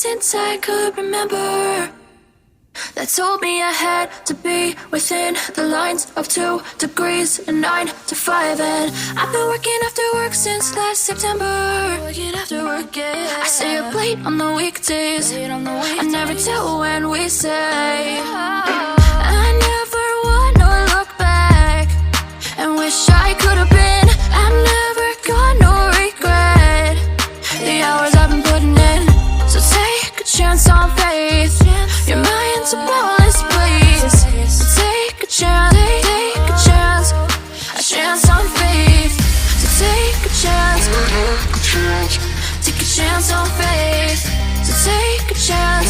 since I could remember, that told me I had to be within the lines of 2 degrees and 9 to 5. And I've been working after work since last September. Working after work, yeah. I stay up late on the weekdays. I never tell when we say. I never wanna look back and wish I could have been. I'm never gonna regret the hours I've been putting in. So take a chance on faith. Your mind's a bonus, please. So take a chance, take a chance, a chance on faith. So take a chance, take a chance on faith. So take a chance.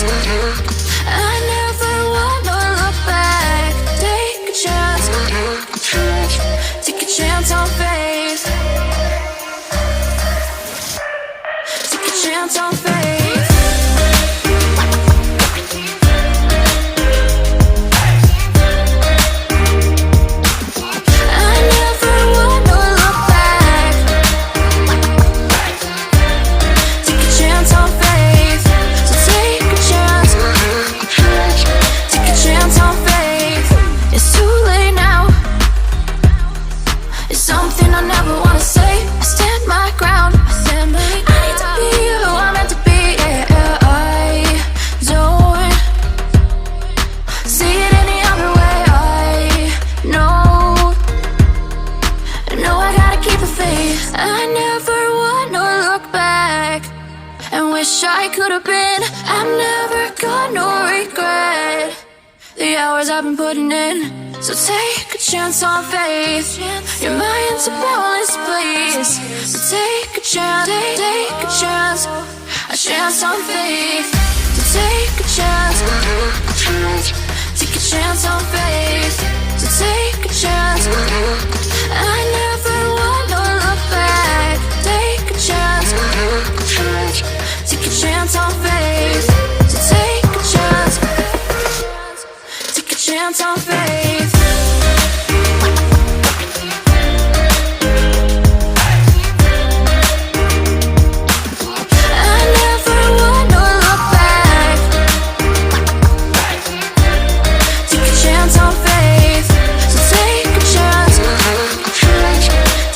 I never wanna look back. Take a chance, take a chance on faith. Take a chance on faith. I never wanna look back and wish I could have been. I'm never gonna regret the hours I've been putting in. So take a chance on faith. Your mind's a bonus, please. So take a chance, take a chance on faith. So take a chance, take a chance on faith. So take a chance. I never wanna look back. Take a chance, take a chance on faith. So take a chance, take a chance on faith. I never wanna look back. Take a chance on faith. So take a chance,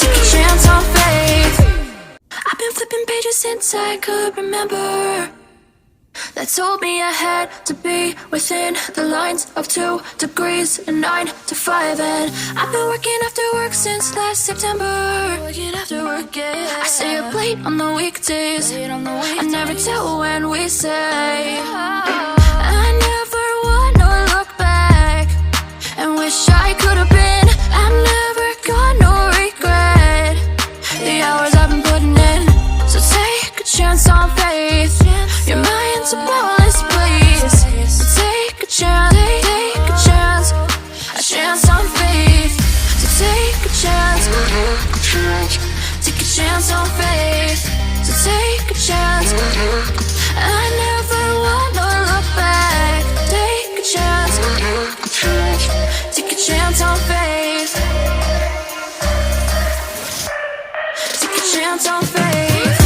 take a chance on faith. I've been flipping pages since I could remember, that told me I had to be within the lines of 2 degrees and 9 to 5. And I've been working after work since last September. Working after work, yeah. I stay up late on the weekdays. I never tell when we say. I never wanna look back and wish I could have been. I'm never gonna regret the hours I've been putting in. So take a chance on faith. Your mind's a bonus, please. So take a chance, take a chance, a chance on faith. So take a chance, take a chance on faith. So take a chance. I never wanna look back. Take a chance, take a chance on faith. Take a chance on faith.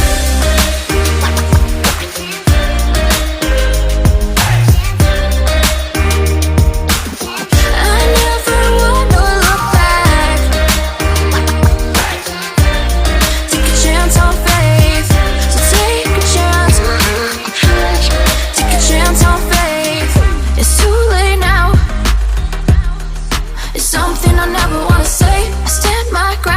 I never wanna look back. Take a chance on faith. So take a chance, take a chance on faith. It's too late now. It's something I never wanna say. I stand my ground.